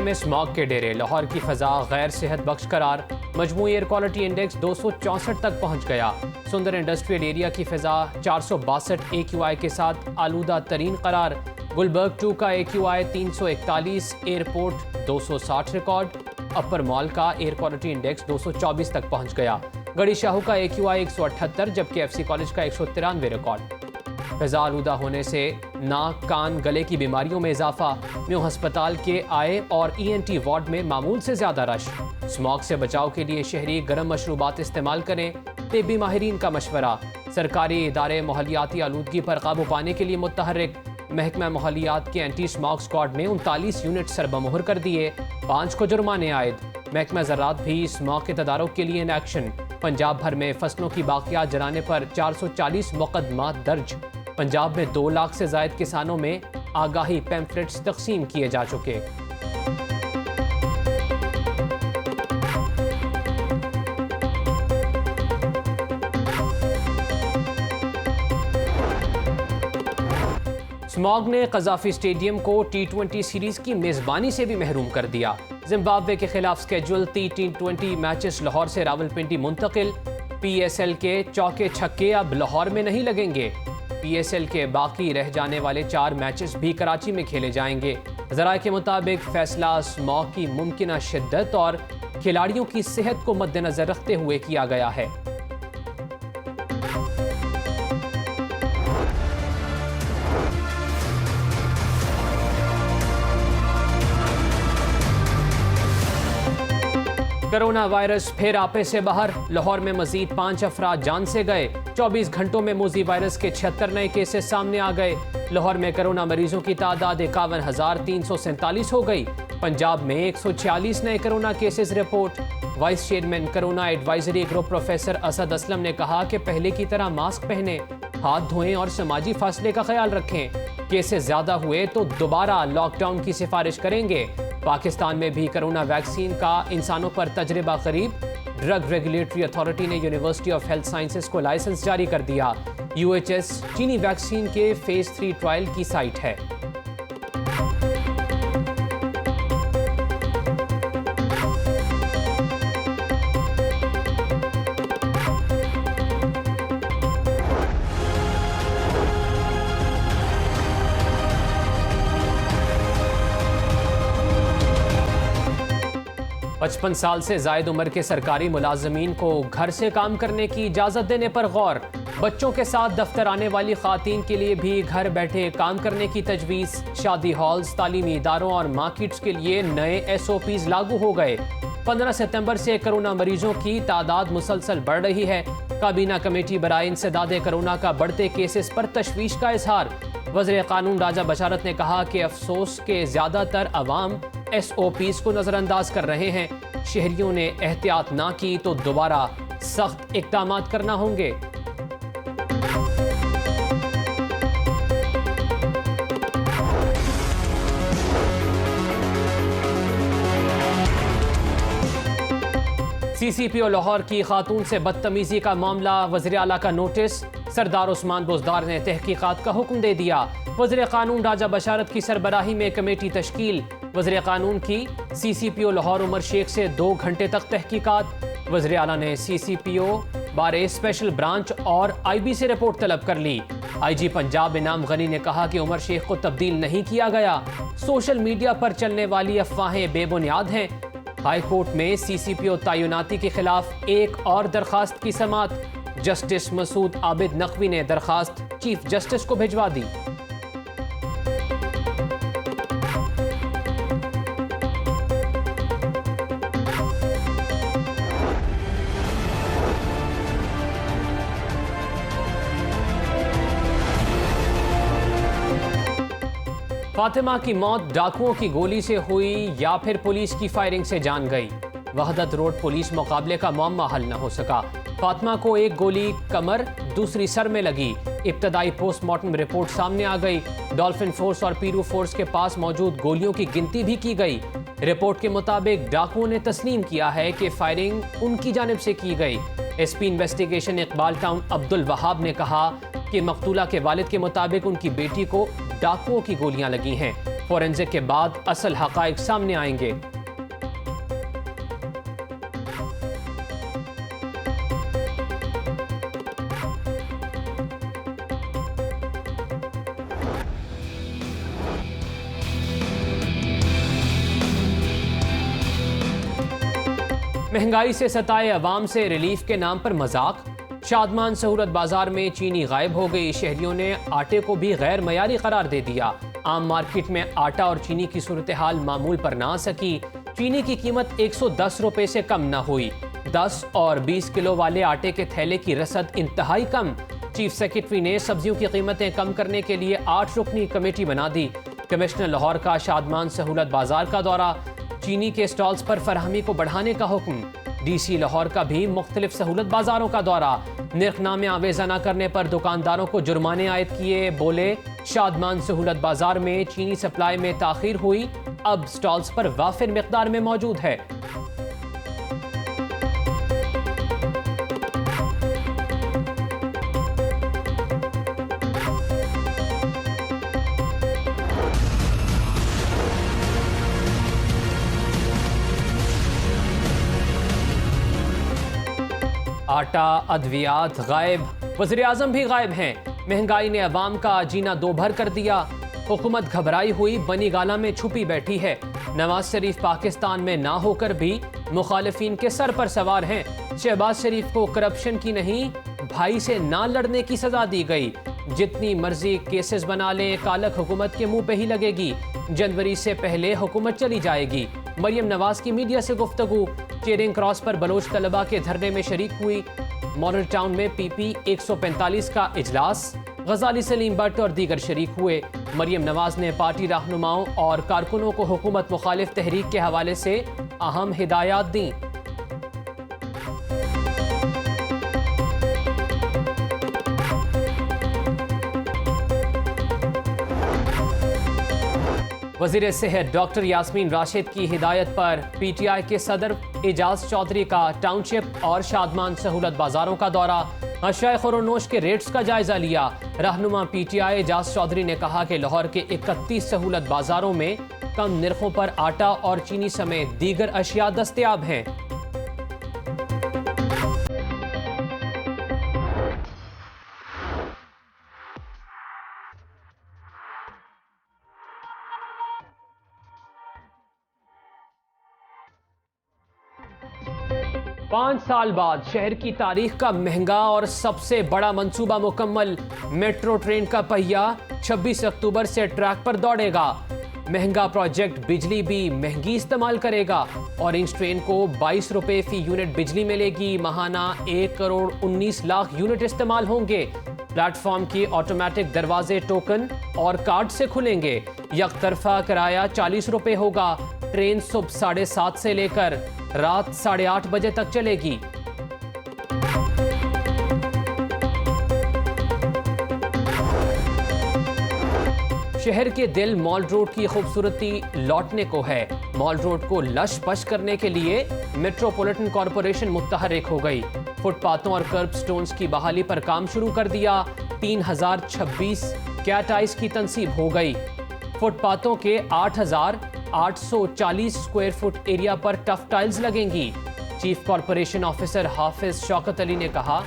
में स्मॉग के डेरे। लाहौर की फ़ज़ा गैर सेहत बख्श करार। मजमूई एयर क्वालिटी इंडेक्स 264 तक पहुँच गया। सुंदर इंडस्ट्रियल एरिया की फ़ज़ा 462 AQI के साथ आलूदा तरीन करार। गुलबर्ग 2 का AQI 341, एयरपोर्ट 260 रिकॉर्ड। अपर मॉल का एयर क्वालिटी इंडेक्स 224 तक पहुँच गया। गढ़ी शाहू का AQI 178, जबकि FC कॉलेज का 193 रिकॉर्ड। फ़ज़ा आलूदा होने से नाक, कान, गले की बीमारियों में इजाफा। म्यू अस्पताल के आए और ENT वार्ड में मामूल से ज़्यादा रश। स्मॉग से बचाव के लिए शहरी गर्म मशरूबात इस्तेमाल करें, तिब्बी माहिरीन का मशवरा। सरकारी इदारे माहौलियाती आलूदगी पर काबू पाने के लिए मुतहर्रिक। महकमा माहौलियात के एंटी स्मॉग स्क्वाड ने 39 यूनिट सरबमोहर कर दिए, 5 को जुर्माने आयद। महकमा ज़राअत भी स्मॉग के तदारुक के लिए इन एक्शन। पंजाब भर में फसलों की बाकियात जलाने पर 440 मुकदमात दर्ज। पंजाब में 2 लाख से ज़ायद किसानों में आगाही पैम्फलेट्स तकसीम किए जा चुके। स्मॉग ने कज़ाफी स्टेडियम को T20 सीरीज की मेज़बानी से भी महरूम कर दिया। जिम्बाब्वे के खिलाफ स्केड्यूल T20 मैचेस लाहौर से रावलपिंडी मुंतकिल। PSL के चौके छक्के अब लाहौर में नहीं लगेंगे। PSL के बाकी रह जाने वाले 4 मैचेस भी कराची में खेले जाएंगे। ज़राए के मुताबिक फैसला स्मॉग की मुमकिना शिद्दत और खिलाड़ियों की सेहत को मद्देनजर रखते हुए किया गया है। कोरोना वायरस फिर आपे से बाहर। लाहौर में मजीद 5 अफराद जान से गए। 24 घंटों में मूजी वायरस के 76 नए केसेस सामने आ गए। लाहौर में कोरोना मरीजों की तादाद 51,347 हो गई। पंजाब में 146 नए corona cases report. Vice chairman corona advisory group professor Asad Aslam ने कहा कि पहले की तरह मास्क पहने, हाथ धोएं और समाजी फासले का ख्याल रखें। केसेस ज्यादा हुए तो दोबारा लॉकडाउन की सिफारिश करेंगे। पाकिस्तान में भी कोरोना वैक्सीन का इंसानों पर तजर्बा करीब। ड्रग रेगुलेटरी अथॉरिटी ने यूनिवर्सिटी ऑफ हेल्थ साइंसेज को लाइसेंस जारी कर दिया। UHS चीनी वैक्सीन के फेज 3 ट्रायल की साइट है। पचपन साल से जायद उम्र के सरकारी मुलाजमीन को घर से काम करने की इजाज़त देने पर गौर। बच्चों के साथ दफ्तर आने वाली खातीन के लिए भी घर बैठे काम करने की तजवीज़। शादी हॉल्स, तालीमी इदारों और मार्केट्स के लिए नए SOPs लागू हो गए। 15 सितंबर से कोरोना मरीजों की तादाद मुसलसल बढ़ रही है। काबीना कमेटी बराए इंसदादे कोरोना का बढ़ते केसेस पर तशवीश का इजहार। वज़ीर कानून राजा बशारत ने कहा कि अफसोस के ज़्यादातर अवाम SOPs को नज़रअंदाज कर रहे हैं। शहरियों ने एहतियात ना की तो दोबारा सख्त इक़दाम करना होंगे। CCPO लाहौर की खातून से बदतमीजी का मामला, वज़ीर आला का नोटिस। सरदार उस्मान बुज़दार ने तहकीकात का हुक्म दे दिया। वज़ीर कानून राजा बशारत की सरबराही में कमेटी तश्कील। वज़ीर कानून की CCPO लाहौर उमर शेख से 2 घंटे तक तहकीकात। वज़ीर आला ने CCPO बारे स्पेशल ब्रांच और IB से रिपोर्ट तलब कर ली। IG पंजाब इनाम गनी ने कहा कि उमर शेख को तब्दील नहीं किया गया। सोशल मीडिया पर चलने वाली अफवाहें बेबुनियाद हैं। हाई कोर्ट में CCPO तैनाती के खिलाफ एक और दरखास्त की समाअत। जस्टिस मसूद आबिद नकवी ने दरखास्त चीफ जस्टिस को भिजवा दी। फातिमा की मौत डाकुओं की गोली से हुई या फिर पुलिस की फायरिंग से जान गई। वहदत रोड पुलिस मुकाबले का मामला हल न हो सका। फातिमा को एक गोली कमर, दूसरी सर में लगी। इब्तदाई पोस्टमार्टम रिपोर्ट सामने आ गई। डॉल्फिन फोर्स और पीरू फोर्स के पास मौजूद गोलियों की गिनती भी की गई। रिपोर्ट के मुताबिक डाकुओं ने तस्लीम किया है कि फायरिंग उनकी जानिब से की गई। SP investigation Iqbal town Abdul Wahab ने कहा कि मकतूला के वालिद के मुताबिक उनकी बेटी को डाकुओं की गोलियां लगी हैं। फोरेंसिक के बाद असल हकाइक सामने आएंगे। महंगाई से सताए अवाम से रिलीफ के नाम पर मजाक। शादमान सहूलत बाजार में चीनी गायब हो गई। शहरियों ने आटे को भी गैर मयारी करार दे दिया। आम मार्केट में आटा और चीनी की सूरत हाल मामूल पर ना आ सकी। चीनी की कीमत 110 रुपए से कम न हुई। 10 और 20 किलो वाले आटे के थैले की रसद इंतहाई कम। चीफ सेक्रेटरी ने सब्जियों की कीमतें कम करने के लिए 8 रुकनी कमेटी बना दी। कमिश्नर लाहौर का शादमान सहूलत बाजार का दौरा। चीनी के स्टॉल्स पर फराहमी को बढ़ाने का हुक्म। डीसी लाहौर का भी मुख्तलिफ सहूलत बाजारों का दौरा। निर्खनामे आवेजा न करने पर दुकानदारों को जुर्माने आयद किए। बोले, शादमान सहूलत बाजार में चीनी सप्लाई में ताखीर हुई, अब स्टॉल्स पर वाफिर मिकदार में मौजूद है। आटा, अद्वियात गायब, वज़ीर-ए-आज़म भी गायब हैं। महंगाई ने अवाम का जीना दो भर कर दिया। हुकूमत घबराई हुई बनी गाला में छुपी बैठी है। नवाज शरीफ पाकिस्तान में ना होकर भी मुखालिफिन के सर पर सवार हैं। शहबाज शरीफ को करप्शन की नहीं, भाई से ना लड़ने की सजा दी गई। जितनी मर्जी केसेस बना लें, कालक हुकूमत के मुंह पे ही लगेगी। जनवरी से पहले हुकूमत चली जाएगी। मरियम नवाज की मीडिया से गुफ्तगू। चेरिंग क्रॉस पर बलोच तलबा के धरने में शरीक हुई। मॉडल टाउन में PP 145 का इजलास। गजाली सलीम भट्ट और दीगर शरीक हुए। मरियम नवाज ने पार्टी रहनुमाओं और कारकुनों को हुकूमत मुखालिफ तहरीक के हवाले से अहम हिदायत दी। वज़ीर सेहत डॉक्टर यास्मीन राशिद की हिदायत पर PTI के सदर एजाज चौधरी का टाउनशिप और शादमान सहूलत बाजारों का दौरा। अशाए खुरोनोश के रेट्स का जायजा लिया। रहनुमा PTI एजाज चौधरी ने कहा कि लाहौर के 31 सहूलत बाजारों में कम निर्खों पर आटा और चीनी समेत दीगर अशिया दस्तयाब हैं। 5 साल बाद शहर की तारीख का महंगा और सबसे बड़ा मंसूबा मुकम्मल। मेट्रो ट्रेन का पहिया 26 अक्टूबर से ट्रैक पर दौड़ेगा। महंगा प्रोजेक्ट बिजली भी महंगी इस्तेमाल करेगा। ऑरेंज ट्रेन को 22 रुपए फी यूनिट बिजली मिलेगी। माहाना 1 करोड़ 19 लाख यूनिट इस्तेमाल होंगे। प्लेटफॉर्म के ऑटोमेटिक दरवाजे टोकन और कार्ड से खुलेंगे। यकतरफा किराया 40 रुपए होगा। ट्रेन सुबह 7:30 से लेकर रात 8:30 बजे तक चलेगी। शहर के दिल मॉल रोड की खूबसूरती लौटने को है। मॉल रोड को लश पश करने के लिए मेट्रोपॉलिटन कॉरपोरेशन मुतहर्रिक हो गई। फुटपाथों और कर्ब स्टोन्स की बहाली पर काम शुरू कर दिया। 3026 कैट आइस की तनसीब हो गई। फुटपाथों के 8840 स्क्वायर फुट एरिया पर टफ टाइल्स लगेंगी। चीफ कॉरपोरेशन ऑफिसर हाफिज शौकत अली ने कहा,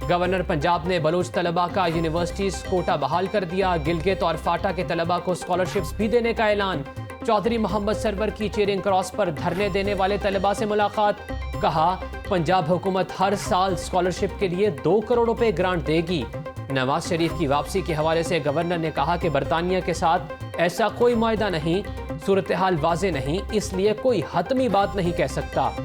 गवर्नर पंजाब ने बलोच तलबा का यूनिवर्सिटीज कोटा बहाल कर दिया। गिलगित और फाटा के तलबा को स्कॉलरशिप्स भी देने का ऐलान। चौधरी मोहम्मद सरवर की चेरिंग क्रॉस पर धरने देने वाले तलबा से मुलाकात। कहा, पंजाब हुकूमत हर साल स्कॉलरशिप के लिए 2 करोड़ रुपए ग्रांट देगी। नवाज शरीफ की वापसी के हवाले से गवर्नर ने कहा कि बरतानिया के साथ ऐसा कोई मुआहदा नहीं, सूरत हाल वाज़े नहीं, इसलिए कोई हतमी बात नहीं कह सकता।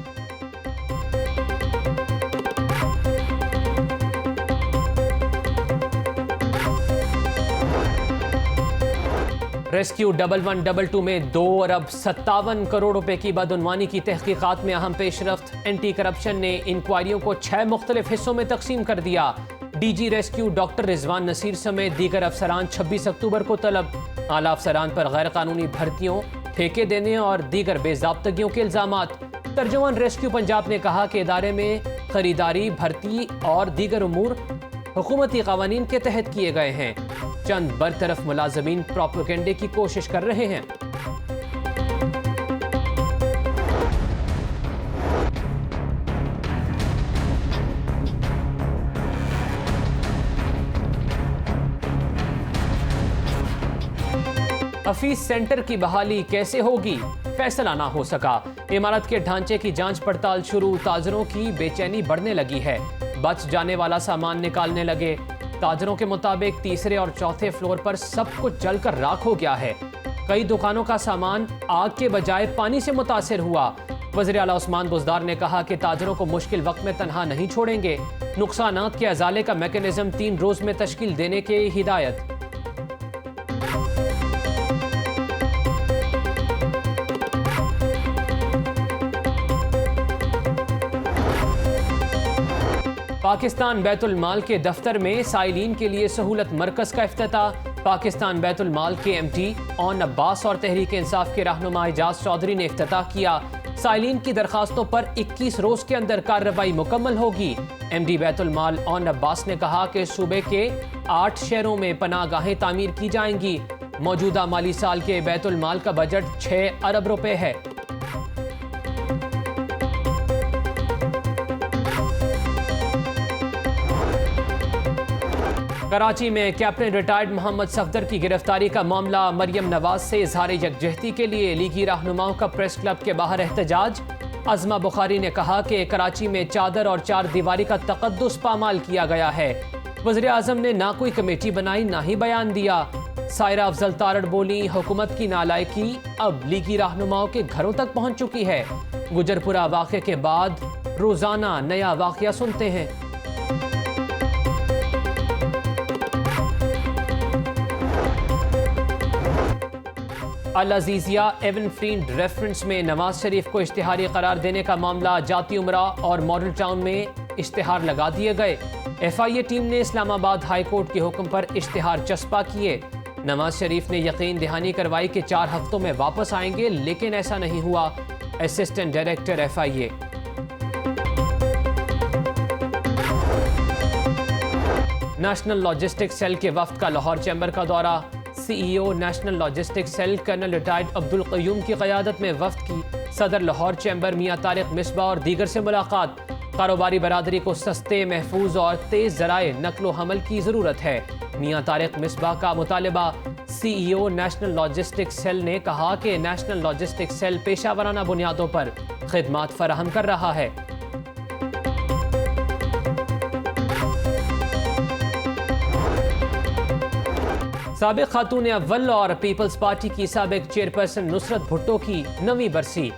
रेस्क्यू 1122 में 2 अरब 57 करोड़ रुपए की बदउनवानी की तहकीकात में अहम पेशरफ्त। एंटी करप्शन ने इंक्वायरियों को 6 मुख्तलिफ हिस्सों में तकसीम कर दिया। DG rescue doctor Rizwan Naseer समेत दीगर अफसरान 26 अक्टूबर को तलब। आला अफसरान पर गैर कानूनी भर्तियों, ठेके देने और दीगर बेज़ाब्तगियों के इल्जामात। तर्जुमान रेस्क्यू पंजाब ने कहा कि इदारे में खरीदारी, भर्ती और दीगर उमूर हुकूमती क़वानीन के तहत किए गए हैं। चंद बरतरफ मुलाजमीन प्रोपेगेंडे की कोशिश कर रहे हैं। हफीज सेंटर की बहाली कैसे होगी, फैसला ना हो सका। इमारत के ढांचे की जांच पड़ताल शुरू, ताजरों की बेचैनी बढ़ने लगी है। बच जाने वाला सामान निकालने लगे। ताजरों के मुताबिक तीसरे और चौथे फ्लोर पर सब कुछ जलकर राख हो गया है। कई दुकानों का सामान आग के बजाय पानी से मुतासिर हुआ। वज़ीर आला उस्मान बुज़दार ने कहा कि ताजरों को मुश्किल वक्त में तनहा नहीं छोड़ेंगे। नुकसानात के अजाले का मैकेनिज्म 3 रोज में तश्कील देने की हिदायत। पाकिस्तान बैतुल माल के दफ्तर में साइलिन के लिए सहूलत मरकज का इफ्तिताह। पाकिस्तान बैतुल माल के एमडी ऑन अब्बास और तहरीक इंसाफ के रहनुमा एजाज चौधरी ने इफ्तिताह किया। साइलिन की दरखास्तों पर 21 रोज के अंदर कार्रवाई मुकम्मल होगी। MD Betul mall on Abbas ने कहा कि सूबे के 8 शहरों में पनाहगाहें तामीर की जाएंगी। मौजूदा माली साल के बैतुल माल का बजट 6 अरब रुपए है। कराची में कैप्टन रिटायर्ड मोहम्मद सफदर की गिरफ्तारी का मामला। मरियम नवाज से इजहार यकजहती के लिए लीगी रहनुमाओं का प्रेस क्लब के बाहर एहतजाज। अज़मा बुखारी ने कहा कि कराची में चादर और 4 दीवारी का तकद्दुस पामाल किया गया है। वज़ीर आज़म ने ना कोई कमेटी बनाई, ना ही बयान दिया। सायरा अफजल तारड़ बोली, हुकूमत की नालायकी अब लीगी रहनुमाओं के घरों तक पहुंच चुकी है। गुजरपुरा वाक़े के बाद रोजाना नया वाक़या सुनते हैं। अल अजीजिया एवन फ्रीड रेफरेंस में नवाज शरीफ को इश्तिहारी करार देने का मामला। जाती उमरा और मॉडल टाउन में इश्तिहार लगा दिए गए। FIA टीम ने इस्लामाबाद हाई कोर्ट के हुक्म पर इश्तिहार चस्पा किए। नवाज शरीफ ने यकीन दहानी करवाई कि 4 हफ्तों में वापस आएंगे, लेकिन ऐसा नहीं हुआ। Assistant director FIA। National logistics cell के वफ्द का लाहौर चैम्बर का दौरा। CEO national logistics cell colonel retired Abdul Qayyum की क़यादत में वफ्द की सदर लाहौर चैम्बर मियां तारिक मिसबा और दीगर से मुलाकात। कारोबारी बरादरी को सस्ते, महफूज और तेज़ ज़राए नकलो हमल की ज़रूरत है। मियां तारिक मिसबा का मुतालबा। CEO नेशनल लॉजिस्टिक्स सेल ने कहा कि नेशनल लॉजिस्टिक्स सेल पेशा वराना बुनियादों पर खिदमात फराहम कर रहा है। साबिक खातून अव्वल और पीपल्स पार्टी की साबिक चेयरपर्सन नुसरत भुट्टो की नवी बरसी।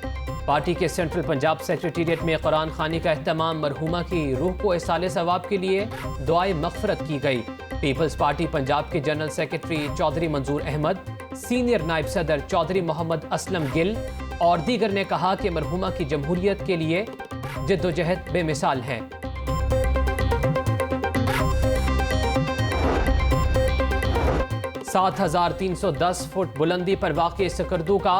पार्टी के सेंट्रल पंजाब सेक्रेटेरिएट में कुरान खानी का एहतमाम। मरहूमा की रूह को इसाले सवाब के लिए दुआए मग़फ़िरत की गई। पीपल्स पार्टी पंजाब के जनरल सेक्रेटरी चौधरी मंजूर अहमद, सीनियर नायब सदर चौधरी मोहम्मद असलम गिल और दीगर ने कहा कि मरहूमा की जमहूरियत के लिए जद्दोजहद बेमिसाल है। सात 7,310 फुट बुलंदी पर वाक़े सकरदू का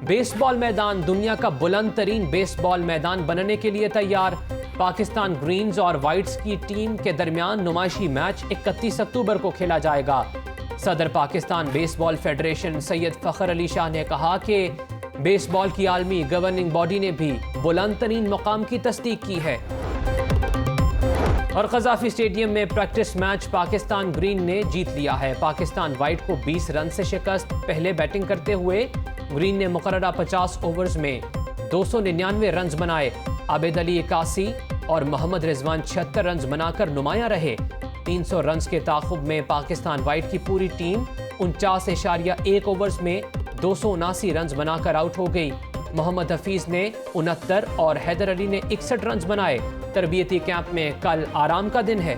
बेसबॉल मैदान दुनिया का बुलंद तरीन बेसबॉल मैदान बनने के लिए तैयार। पाकिस्तान ग्रीन्स और वाइट्स की टीम के दरमियान नुमाइशी मैच 31 अक्टूबर को खेला जाएगा। सदर पाकिस्तान बेसबॉल फेडरेशन सैयद फ़खर अली शाह ने कहा कि बेसबॉल की आलमी गवर्निंग बॉडी ने भी बुलंद तरीन मुकाम की तस्दीक की है। और क़ज़ाफ़ी स्टेडियम में प्रैक्टिस मैच पाकिस्तान ग्रीन ने जीत लिया है। पाकिस्तान वाइट को 20 रन से शिकस्त। पहले बैटिंग करते हुए ग्रीन ने मुकर्ररा 50 ओवर्स में 299 रन बनाए। आबिद अली 81 और मोहम्मद रिजवान 76 रन बनाकर नुमायां रहे। 300 रन के ताक़ुब में पाकिस्तान वाइट की पूरी टीम 49.1 ओवर्स में 279 रन बनाकर आउट हो गई। मोहम्मद हफीज़ ने 69 और हैदर अली ने 61 रन बनाए। तरबियती कैंप में कल आराम का दिन है।